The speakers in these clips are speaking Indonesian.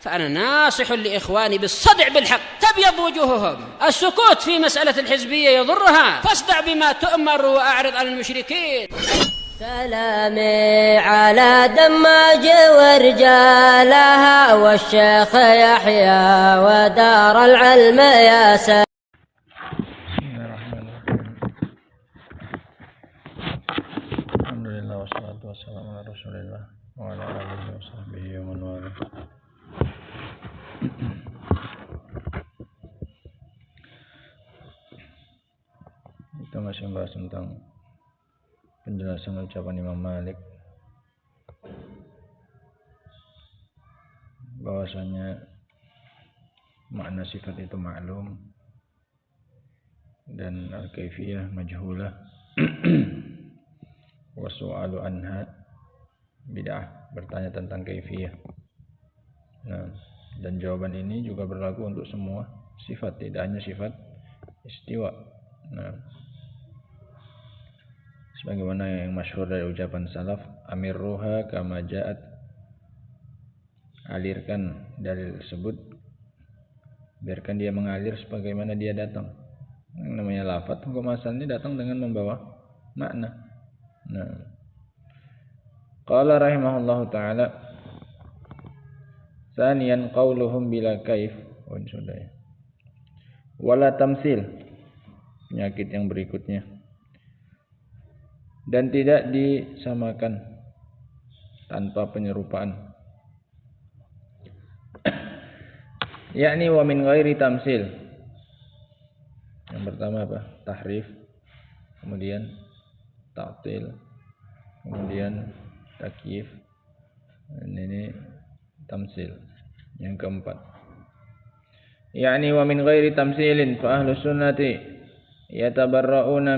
فأنا ناصح لإخواني بالصدع بالحق تبيض وجوههم. السكوت في مسألة الحزبية يضرها، فاصدع بما تؤمر وأعرض عن المشركين. سلامي على دماج ورجالها والشيخ يحيى ودار العلم يا سلام. الحمد لله والصلاة والسلام على رسول الله وعلى آله وصحبه ومن والاه. Kita masih membahas tentang penjelasan ucapan Imam Malik bahwasanya makna sifat itu maklum dan al-kaifiyah majhulah wa su'alu anha bid'ah, bertanya tentang kaifiyah. Nah, dan jawaban ini juga berlaku untuk semua sifat, tidak hanya sifat istiwa. Nah, sebagaimana yang masyhur dari ucapan salaf, amirruha kama ja'at, alirkan dalil tersebut, biarkan dia mengalir sebagaimana dia datang. Yang namanya lafaz hukum asalnya datang dengan membawa makna. Nah, qala rahimahullahu ta'ala, tsaniyan qauluhum bila kaif, wala tamsil, penyakit yang berikutnya, dan tidak disamakan tanpa penyerupaan, yakni wa min ghairi tamsil. Yang pertama apa? Tahrif, kemudian ta'til, kemudian takyif, dan ini tamsil. Yang keempat, yakni wa min ghairi tamsilin fa ahlus sunnati yatabarra'una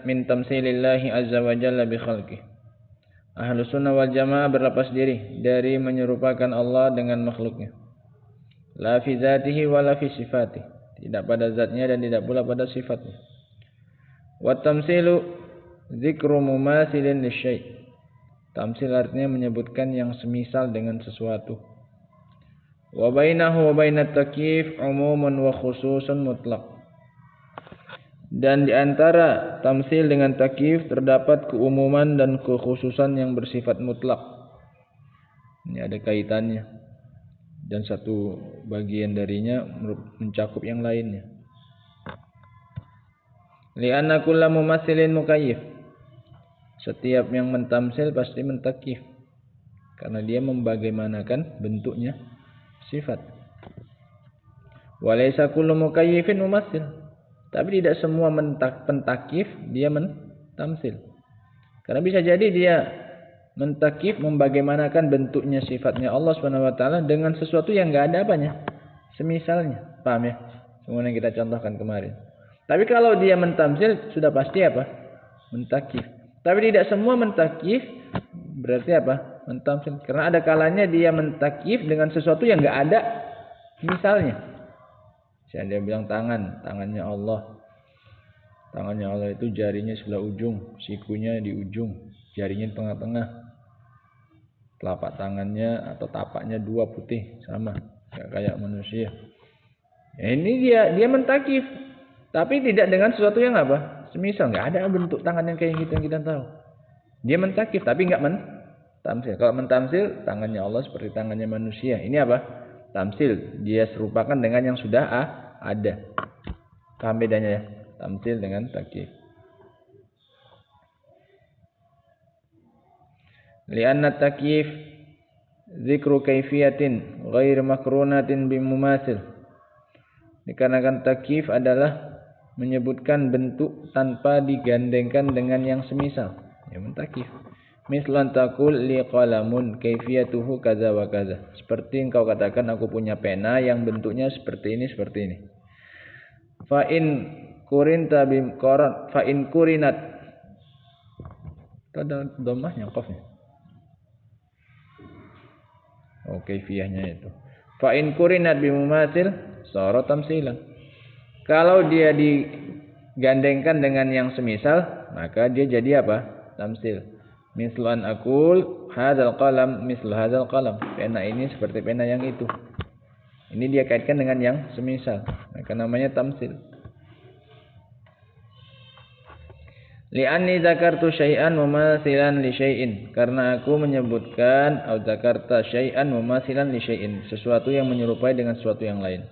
min tamsilillahi azza wa jalla bi khalqih. Ahlus sunnah wal jamaah berlepas diri dari menyerupakan Allah dengan makhluknya. La fi zatihi wa la fi sifatih, tidak pada zatnya dan tidak pula pada sifatnya. Wa tamsilu dzikru mumasilin lisyai'. Tamsil artinya menyebutkan yang semisal dengan sesuatu. Wa bainahu wa bainat takyif umumun wa khususun mutlaq. Dan di antara tamsil dengan takyif terdapat keumuman dan kekhususan yang bersifat mutlak. Ini ada kaitannya, dan satu bagian darinya mencakup yang lainnya. Li'anna kulla mumassilin mukayyif, setiap yang mentamsil pasti mentakyif, karena dia membagaimanakan bentuknya sifat. Wa laysa kullu mukayyifin mumassil, tapi tidak semua pentakyif dia mentamsil. Karena bisa jadi dia mentakyif membagaimanakan bentuknya sifatnya Allah Subhanahu wa taala dengan sesuatu yang enggak ada apanya, semisalnya. Paham ya? Semua yang kita contohkan kemarin. Tapi kalau dia mentamsil sudah pasti apa? Mentakyif. Tapi tidak semua mentakyif berarti apa? Mentamsil. Karena ada kalanya dia mentakyif dengan sesuatu yang enggak ada misalnya. Saya bilang tangannya Allah. Tangannya Allah itu jarinya sebelah ujung, sikunya di ujung, jarinya di tengah-tengah. Telapak tangannya atau tapaknya dua putih, sama kayak manusia. Ya, ini dia mentakyif, tapi tidak dengan sesuatu yang apa? Semisal, enggak ada bentuk tangan yang kayak gitu yang kita tahu. Dia mentakyif tapi enggak mentamsil. Kalau mentamsil, tangannya Allah seperti tangannya manusia. Ini apa? Tamsil, dia serupakan dengan yang sudah ada. Paham bedanya ya? Tamsil dengan takyif. Lianna takyif zikru kaifiyatin ghair makrunatin bimumasil. Dikarenakan takyif adalah menyebutkan bentuk tanpa digandengkan dengan yang semisal. Ya, mentakyif. Mislan taqul li qalamun kaifiyatuhu kaza wa kaza. Seperti engkau katakan aku punya pena yang bentuknya seperti ini, seperti ini. Fa in kurinta bim qarat fa in kurinat. Ada dhammahnya qafnya. Oh, kaifiyahnya itu. Fa in kurinat bimumasil sara tamsilan. Kalau dia digandengkan dengan yang semisal, maka dia jadi apa? Tamsil. Mislan aqul hadzal qalam mislu hadzal qalam. Pena ini seperti pena yang itu. Ini dia kaitkan dengan yang semisal. Maka namanya tamsil. Li'anni zakartu syai'an mumathilan li syai'in. Karena aku menyebutkan atau zakarta syai'an mumathilan li syai'in, sesuatu yang menyerupai dengan sesuatu yang lain.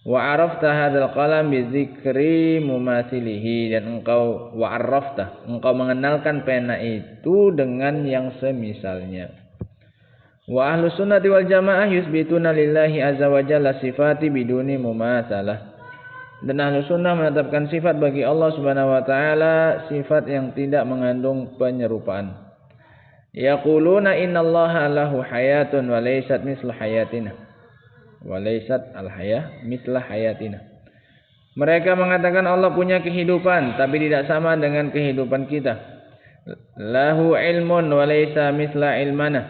Wa arafta hadzal qalam bi dzikri mumatsilihi, dan engkau mengenalkan pena itu dengan yang semisalnya. Wa ahlus sunnati wal jamaah yusbituna lillahi azza wa jalla sifati biduni mumatsalah. Dan ahlu sunnah menetapkan sifat bagi Allah subhanahu wa ta'ala, sifat yang tidak mengandung penyerupaan. Yaquluna innallaha lahu hayatun wa laysat misla hayatina. Wa laysat al-hayah misla hayatina. Mereka mengatakan Allah punya kehidupan, tapi tidak sama dengan kehidupan kita. Lahu ilmun wa laysa misla ilmana.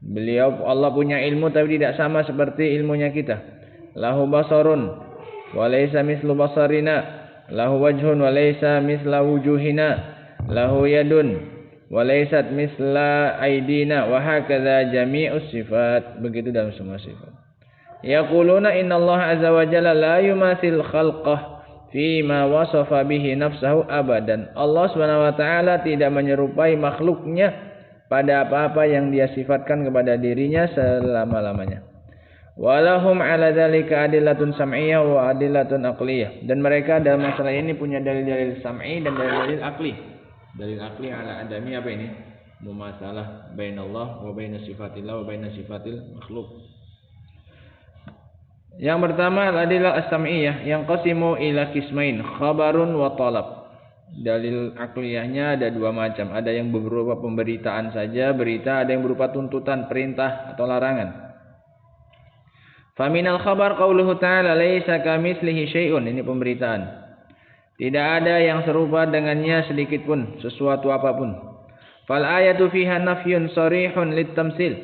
Allah punya ilmu, tapi tidak sama seperti ilmunya kita. Lahu basarun walaysa mislu basarina, lahu wajhun walaysa misla wujuhina, lahu yadun walaysat misla aidina, wa hakadha jami'us sifat. Begitu dalam semua sifat. Yaquluna innallaha azza wa jalla la yumathil khalqah fima wasafa bihi nafsahu abadan. Allah subhanahu wa ta'ala tidak menyerupai makhluknya pada apa-apa yang dia sifatkan kepada dirinya selama-lamanya. Walahum ala dzalika adillatun sam'iyyah wa adillatun aqliyah. Dan mereka dalam masalah ini punya dalil-dalil sam'i dan dalil-dalil aqli. Dalil aqli ala adami apa ini? Mumatsalah bainallah wa baina sifatillah wa baina sifatil makhluk. Yang pertama adalah as-sam'iyyah yang qasimu ila qismain, khabarun wa talab. Dalil aqliyahnya ada dua macam. Ada yang berupa pemberitaan saja, berita, ada yang berupa tuntutan, perintah atau larangan. Faminal khabar qauluhu ta'ala laisa kamitslihi syai'un. Ini pemberitaan. Tidak ada yang serupa dengannya sedikit pun, sesuatu apapun. Fal ayatu fiha nafyun sharihun litamsil.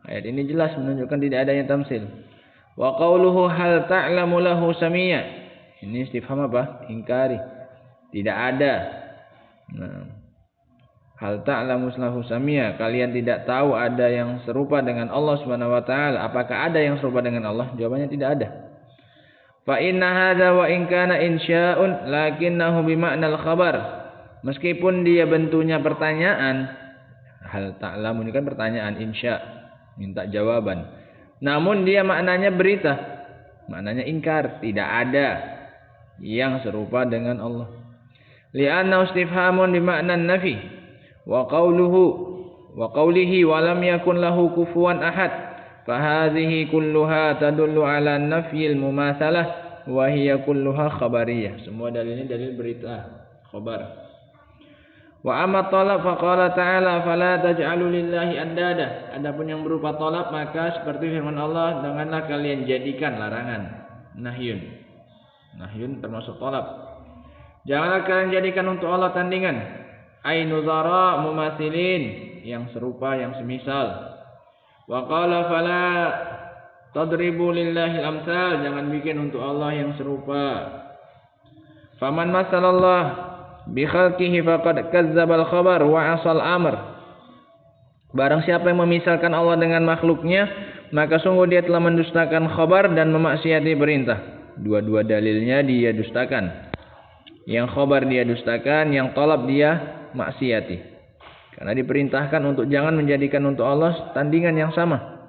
Ayat ini jelas menunjukkan tidak adanya tamsil. Wa qauluhu hal ta'lamu lahu samia. Ini istifham apa? Ingkari. Tidak ada. Nah. Hal ta'lamu lahu samia, kalian tidak tahu ada yang serupa dengan Allah Subhanahu wa taala. Apakah ada yang serupa dengan Allah? Jawabannya tidak ada. Fa inna hadza wa in kana insya'un lakinnahu bi ma'nal khabar. Meskipun dia bentuknya pertanyaan, hal ta'lamu ini kan pertanyaan, insya, minta jawaban. Namun dia maknanya berita. Maknanya ingkar, tidak ada yang serupa dengan Allah. Li'anna istifhamun bi ma'nan nafi. Wa qawlihi wa lam yakun lahu kufuwan ahad, fa hadhihi kulluha tadullu ala nafyil mumatsalah wa hiya kulluha khabariyah. Semua dalil ini dalil berita, khabar. Wa amma talab fa qala ta'ala fala taj'alu lillahi andada. Adapun yang berupa talab maka seperti firman Allah, janganlah kalian jadikan, larangan, nahyun. Nahyun termasuk talab. Janganlah kalian jadikan untuk Allah tandingan. Ainuzara mumathilin, yang serupa, yang semisal. Wa qala fala tadribu lillahi al-amsal, jangan bikin untuk Allah yang serupa. Faman masalallah bi khalqihi faqad kazzaba al-khabar wa asal amr. Barang siapa yang memisalkan Allah dengan makhluknya, maka sungguh dia telah mendustakan khabar dan memaksiati perintah. Dua-dua dalilnya dia dustakan. Yang khabar dia dustakan, yang talab dia maksiati. Karena diperintahkan untuk jangan menjadikan untuk Allah tandingan yang sama.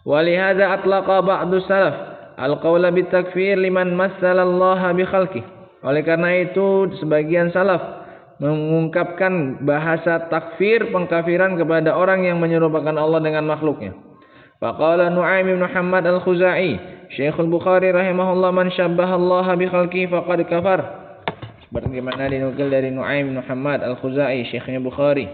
Walihada atlaqa ba'du salaf al-qawla bitakfir liman massalallaha bi khalqih. Oleh karena itu sebagian salaf mengungkapkan bahasa takfir, pengkafiran kepada orang yang menyerupakan Allah dengan makhluknya. Faqala Nu'aim bin Muhammad al-Khuzai, Syekhul Bukhari rahimahullah, man syabbaha Allah bi khalqihi faqad kafar. Bagaimana dinukil dari Nu'aim bin Muhammad al-Khuzai, syekhnya Bukhari.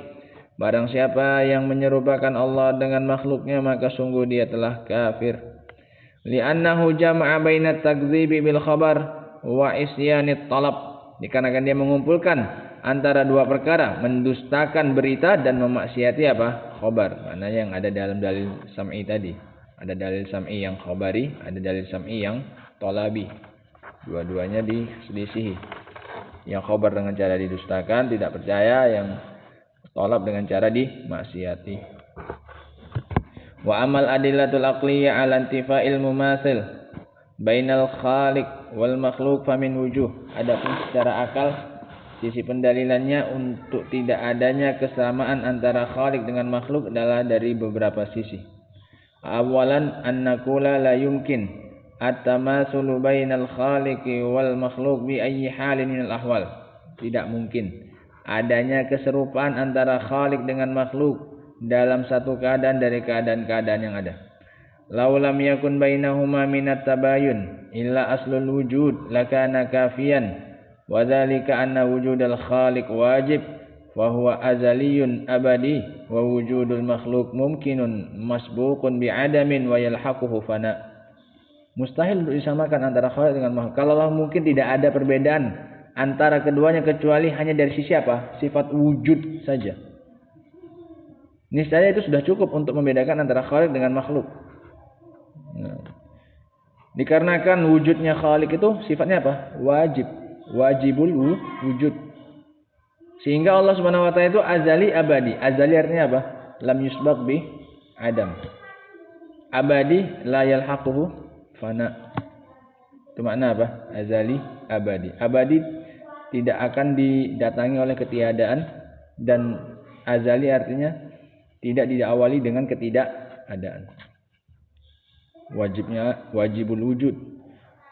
Barang siapa yang menyerupakan Allah dengan makhluknya, maka sungguh dia telah kafir. Li'annahu jama'a bainat takdzibi bil khabar wa isyanit talab. Dikarenakan dia mengumpulkan antara dua perkara, mendustakan berita dan memaksiati apa? Khabar. Maknanya yang ada dalam dalil sam'i tadi. Ada dalil sam'i yang khabari, ada dalil sam'i yang talabi. Dua-duanya diselisihi. Yang khabar dengan cara didustakan, tidak percaya. Yang talab dengan cara dimaksiati. Wa amal adillatul aqliyah 'ala intifa'il mumasil bainal khaliq wal makhluk famin wujuh. Adapun secara akal, sisi pendalilannya untuk tidak adanya kesamaan antara khaliq dengan makhluk adalah dari beberapa sisi. Awalan an naqula la yumkin at-tamatsulu bainal khaliqi wal makhluk bi ayyi halin minal ahwal. Tidak mungkin adanya keserupaan antara khaliq dengan makhluk dalam satu keadaan dari keadaan-keadaan yang ada. Lau lam yakun bainahuma minat tabayun illa aslul wujud lakana kafiyan wa dzalika anna wujudal khaliq wajib wa huwa azaliyun abadi wa wujudul makhluk mumkinun masbuqun bi'adamin wa yalhaquhu fana. Mustahil untuk disamakan antara khaliq dengan makhluk. Kalau mungkin tidak ada perbedaan antara keduanya kecuali hanya dari sisi apa? Sifat wujud saja. Niscaya itu sudah cukup untuk membedakan antara khaliq dengan makhluk. Nah, dikarenakan wujudnya khaliq itu sifatnya apa? Wajib. Wajibul wujud. Sehingga Allah Subhanahu wa taala itu azali abadi. Azali artinya apa? Lam yusbaq bi adam. Abadi la yalhaquhu fana. Itu makna apa? Azali abadi. Abadi tidak akan didatangi oleh ketiadaan, dan azali artinya tidak diawali dengan ketidakadaan. Wajibul wujud.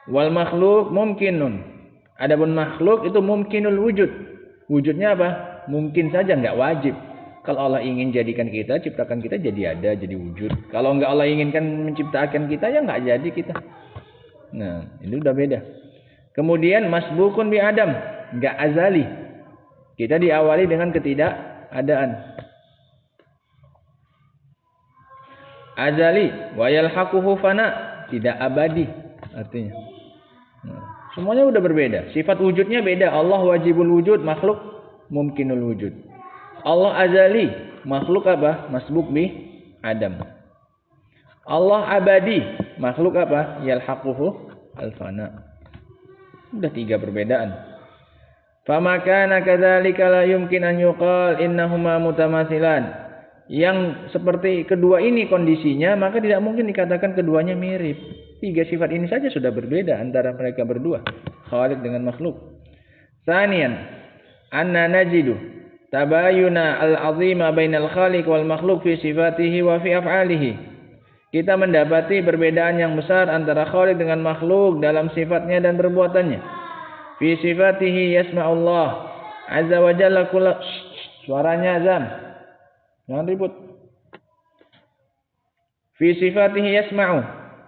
Wal makhluk mumkinun. Adapun makhluk itu mumkinul wujud. Wujudnya apa? Mungkin saja, enggak wajib. Kalau Allah ingin jadikan kita, ciptakan kita, jadi ada, jadi wujud. Kalau enggak Allah inginkan menciptakan kita, ya enggak jadi kita. Nah, ini udah beda. Kemudian masbukun bi adam, enggak azali. Kita diawali dengan ketidakadaan. Azali wa yalhaquhu fana, tidak abadi artinya. Nah, semuanya udah berbeda. Sifat wujudnya beda. Allah wajibul wujud, makhluk mumkinul wujud. Allah azali, makhluk apa? Masbuk bi adam. Allah abadi, makhluk apa? Yalhaquhu al-fana. Udah 3 perbedaan. Fama kana kadzalika la yumkin an yuqal innahuma mutamathilan. Yang seperti kedua ini kondisinya, maka tidak mungkin dikatakan keduanya mirip. 3 sifat ini saja sudah berbeda antara mereka berdua, khaliq dengan makhluk. Tsaniyan, anna najidu tabayuna al-'azima bainal khaliq wal makhluk fi sifatihi wa fi af'alihi. Kita mendapati perbedaan yang besar antara khaliq dengan makhluk dalam sifatnya dan perbuatannya. Fi sifatihi yasma'ullah azza wa jalla kullu. Suaranya azan. Jangan ribut. Fi sifatihi yasma'u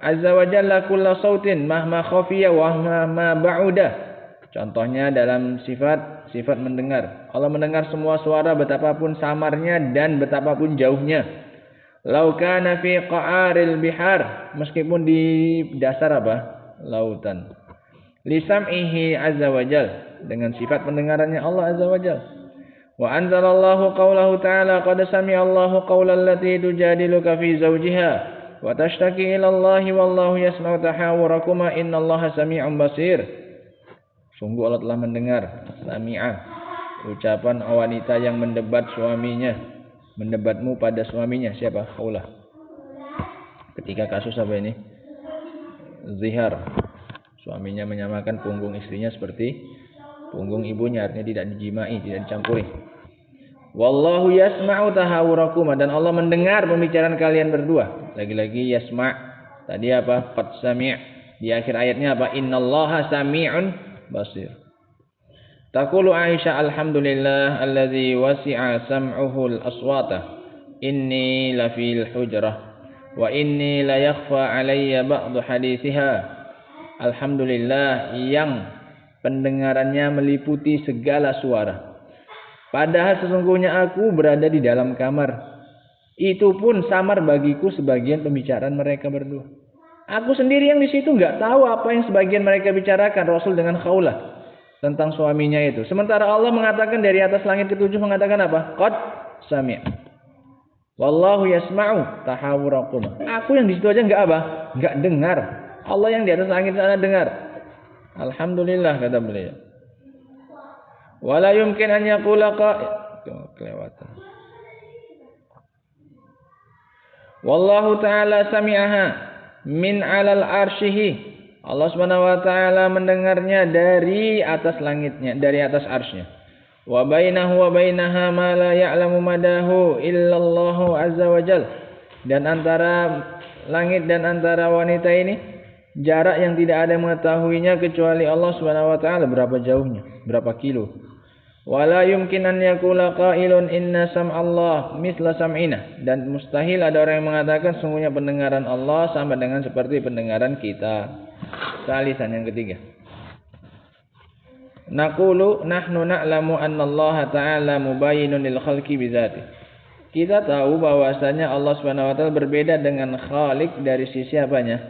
azza wa jalla kulla sautin mahma khafiya wa mahma ba'uda. Contohnya dalam sifat mendengar. Allah mendengar semua suara betapapun samarnya dan betapapun jauhnya. Lau kana fi qa'aril bihar, meskipun di dasar apa? Lautan. Li sam'ihi azza wa jalla, dengan sifat pendengarannya Allah azza wa jalla. Wa anzalallahu qawlahu ta'ala qad sami'a Allahu qawla allati tujadiluka fi zawjiha wa tashtaki ila Allahi wallahu yasma'u tahawurakuma innallaha sami'un basir. Sungguh Allah telah mendengar, sami'a, ucapan wanita yang mendebat suaminya, mendebatmu pada suaminya. Siapa? Khawlah. Ketika kasus apa ini? Zihar. Suaminya menyamakan punggung istrinya seperti punggung ibunya, artinya tidak dijimai, tidak dicampuri. Wallahu yasma'u tahawurakuma, dan Allah mendengar pembicaraan kalian berdua. Lagi-lagi yasma'. Tadi apa? Qad sami'. Di akhir ayatnya apa? Innallaha sami'un basir. Taqulu Aisyah, alhamdulillah alladzi wasi'a sam'uhu al-aswata. Inni la fil hujrah wa inni la yakhfa alayya ba'du hadithiha. Alhamdulillah yang pendengarannya meliputi segala suara. Padahal sesungguhnya aku berada di dalam kamar. Itu pun samar bagiku sebagian pembicaraan mereka berdua. Aku sendiri yang di situ nggak tahu apa yang sebagian mereka bicarakan Rasul dengan Khawlah tentang suaminya itu. Sementara Allah mengatakan dari atas langit ke-7 mengatakan apa? Qad sami'. Wallahu yasma'u tahawurakum. Aku yang di situ aja nggak apa? Nggak dengar. Allah yang di atas langit sana dengar. Alhamdulillah, kata beliau. Wala yumkin an yaqula kelewatan. Wallahu ta'ala sami'aha min 'alal arsyihi. Allah Subhanahu wa taala mendengarnya dari atas langitnya, dari atas arsy-Nya. Wa bainahu wa bainaha ma la ya'lamu madahu illallahu azza wa jal. Dan antara langit dan antara wanita ini jarak yang tidak ada yang mengetahuinya kecuali Allah Subhanahu wa taala. Berapa jauhnya? Berapa kilo? Wala yumkin an yaqula qailun inna sam'allah mithla sam'ina. Dan mustahil ada orang yang mengatakan sungguhnya pendengaran Allah sama dengan seperti pendengaran kita. Salisan yang ketiga. Naqulu nahnu na'lamu anna Allah ta'ala mubayyinun lil khalqi bidzati. Kita tahu bahwasanya Allah Subhanahu wa taala berbeda dengan Khaliq dari sisi apanya?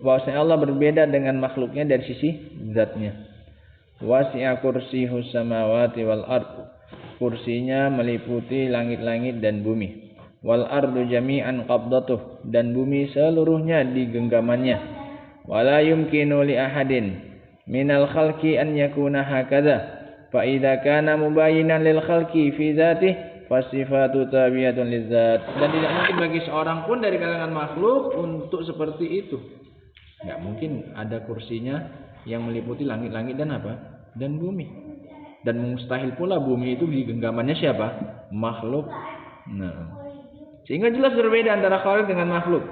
Bahwasanya Allah berbeda dengan makhluknya dari sisi zatnya. Wasi'a kursiyus samawati wal ard. Kursinya meliputi langit-langit dan bumi. Wal ardu jami'an qabdatuh, dan bumi seluruhnya di genggamannya. Wala yumkinu li ahadin minal khalqi an yakuna hakadha. Fa idza kana mubayyinan lil khalqi fi dzatihi fasifatu tabiyatun lizzat. Dan tidak mungkin bagi seorang pun dari kalangan makhluk untuk seperti itu. Enggak mungkin ada kursinya yang meliputi langit-langit dan apa? Dan bumi. Dan mustahil pula bumi itu di genggamannya siapa? Makhluk. Nah, sehingga jelas berbeda antara Khaliq dengan makhluk.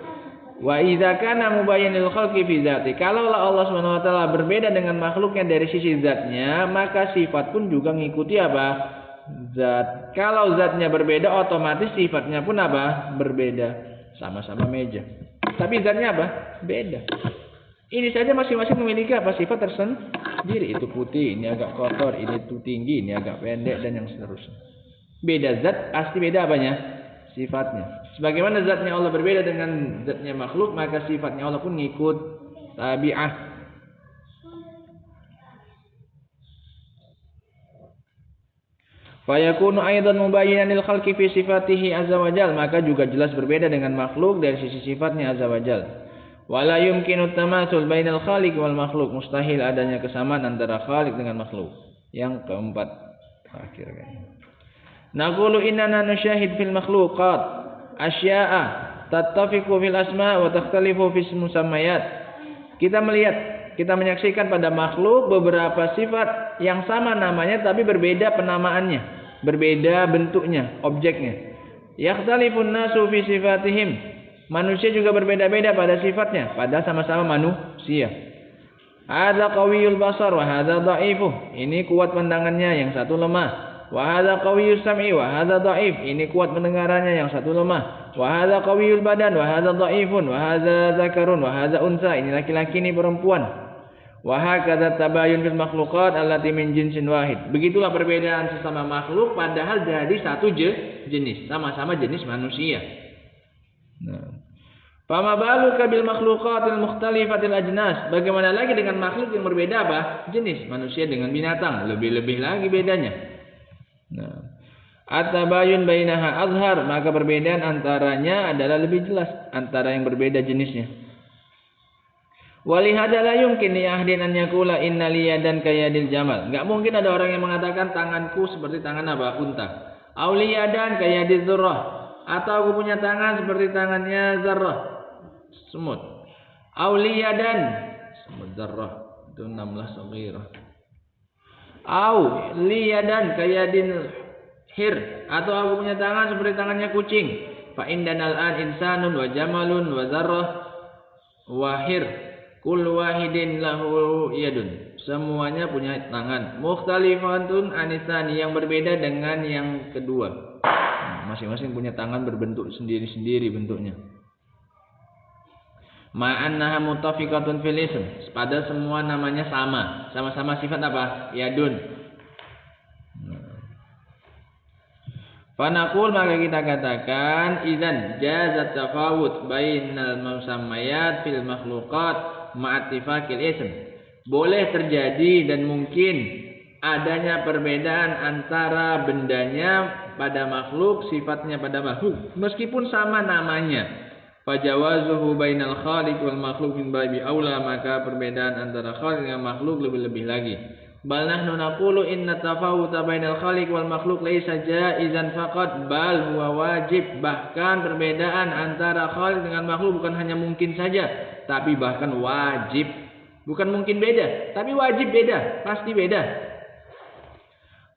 Wa idza kana mubayyinan lil khalqi fi dzati. Kalau Allah Subhanahu wa taala berbeda dengan makhluknya dari sisi zatnya, maka sifat pun juga ngikuti apa? Zat. Kalau zatnya berbeda, otomatis sifatnya pun apa? Berbeda. Sama-sama meja. Tapi zatnya apa? Beda. Ini saja masing-masing memiliki apa? Sifat tersendiri. Itu putih, ini agak kotor, ini itu tinggi, ini agak pendek, dan yang seterusnya. Beda zat, pasti beda apanya? Sifatnya. Sebagaimana zatnya Allah berbeda dengan zatnya makhluk, maka sifatnya Allah pun ngikut tabi'ah. Fayakunu aidan mubayyinan lil khalqi fi sifatihi azza wajal, maka juga jelas berbeda dengan makhluk dari sisi sifatnya azza wajal. Wala yumkinu tamatsul bainal khaliq wal makhluk, mustahil adanya kesamaan antara khaliq dengan makhluk. Yang keempat, terakhir kayaknya. Naqulu innana nusyahid fil makhluqat asya'a tattafiqu fil asma' wa takhtalifu fis musammayat. Kita melihat, kita menyaksikan pada makhluk beberapa sifat yang sama namanya tapi berbeda penamaannya, berbeda bentuknya, objeknya. Yakhtalifun nasu fi sifatihim. Manusia juga berbeda-beda pada sifatnya, padahal sama-sama manusia. Hadza qawiyul basar wa hadza dha'ifuh. Ini kuat pandangannya, yang satu lemah. Wa hadza qawiyyus sam'i wa hadza dha'if. Ini kuat pendengarannya, yang satu lemah. Wa hadza qawiyyul badan wa hadza dha'ifun wa hadza dzakarun wa hadza unsa. Ini laki-laki, ini perempuan. Wa hakadza tabayun fil makhluqat allati min jinsin wahid. Begitulah perbedaan sesama makhluk padahal dari satu jenis, sama-sama jenis manusia. Nah, fama baluka bil makhluqatil mukhtalifatil ajnas. Bagaimana lagi dengan makhluk yang berbeda apa? Jenis. Manusia dengan binatang, lebih-lebih lagi bedanya. Nah, at-tabayun bainaha azhar, maka perbedaan antaranya adalah lebih jelas antara yang berbeda jenisnya. Walihada la yumkin li ahdin an yaqula inna li yadan kayadil jamal. Enggak mungkin ada orang yang mengatakan tanganku seperti tangan apa? Unta. Aw li yadan kayadil dzarrah. Atau aku punya tangan seperti tangannya zarrah, semut. Aw li yadan, semut zarrah itu 16 saghirah. Aw li yadan kayadil hir. Atau aku punya tangan seperti tangannya kucing. Fa indanal an insanun wa jamalun wa zarrah wa hir. Kul wahidin lahu yadun. Semuanya punya tangan. Mukhtalifatun anisani, yang berbeda dengan yang kedua. Masing-masing punya tangan berbentuk sendiri-sendiri bentuknya. Ma'annaha mutafiqatun fil ism. Padahal semua namanya sama. Sama-sama sifat apa? Yadun. Fanaqul, maka kita katakan idzan jazat tafawut bainal musammayat fil makhluqat ma'attifaqil ism. Boleh terjadi dan mungkin adanya perbedaan antara bendanya pada makhluk, sifatnya pada makhluk, meskipun sama namanya. Fajawazuhu bainal khaliq wal makhluk min babi aula, maka perbedaan antara khaliq dengan makhluk lebih-lebih lagi. Bal nahnu naqulu inna tafawuta bainal khaliq wal makhluk laisa jaizan faqat bal huwa wajib. Bahkan perbedaan antara khaliq dengan makhluk bukan hanya mungkin saja, tapi bahkan wajib. Bukan mungkin beda, tapi wajib beda, pasti beda.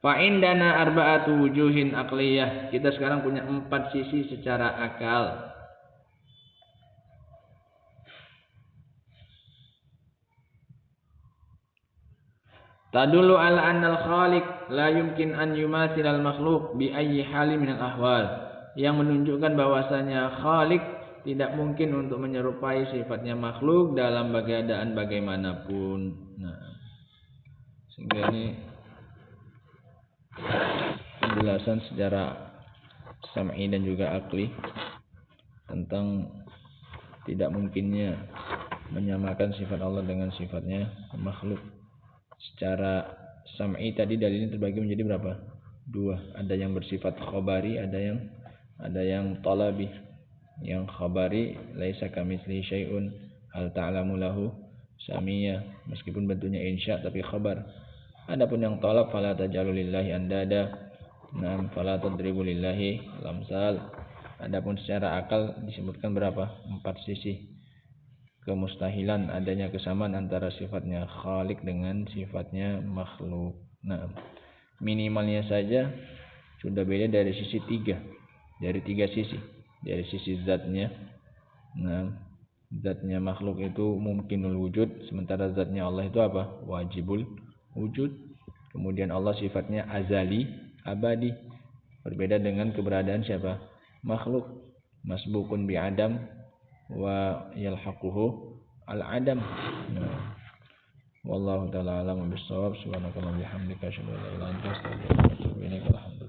Fa indana arba'atu wujuhin aqliyah. Kita sekarang punya 4 sisi secara akal. Tadullu ala annal khaliq la yumkin an yumathil al makhluk bi ayyi halin min al ahwal. Yang menunjukkan bahwasanya khaliq tidak mungkin untuk menyerupai sifatnya makhluk dalam keadaan bagaimanapun. Nah, sehingga ini penjelasan secara sam'i dan juga akli tentang tidak mungkinnya menyamakan sifat Allah dengan sifatnya makhluk. Secara sam'i tadi dalilnya terbagi menjadi berapa? 2. Ada yang bersifat khabari, ada yang talabi. Yang khabari laisa kamitslihi syai'un hal ta'lamu lahu samiyah, meskipun bentuknya insya tapi khabar. Adapun yang talab fala tajalu lillahi andada, nam fala tadribu lillahi lamsal. Adapun secara akal disebutkan berapa? 4 sisi. Kemustahilan adanya kesamaan antara sifatnya khalik dengan sifatnya makhluk. Nah, minimalnya saja sudah beda dari sisi 3. Dari 3 sisi. Dari sisi zatnya. Nah, zatnya makhluk itu mungkinul wujud, sementara zatnya Allah itu apa? Wajibul wujud. Kemudian Allah sifatnya azali, abadi. Berbeda dengan keberadaan siapa? Makhluk. Masbukun bi'adam wa yalhaquhu al-adam. Nah, wallahu ta'ala a'lam bishawab. Subhanakallahumma wa bihamdika asyhadu an la ilaha illa anta astaghfiruka wa atubu ilaik. Alhamdulillah.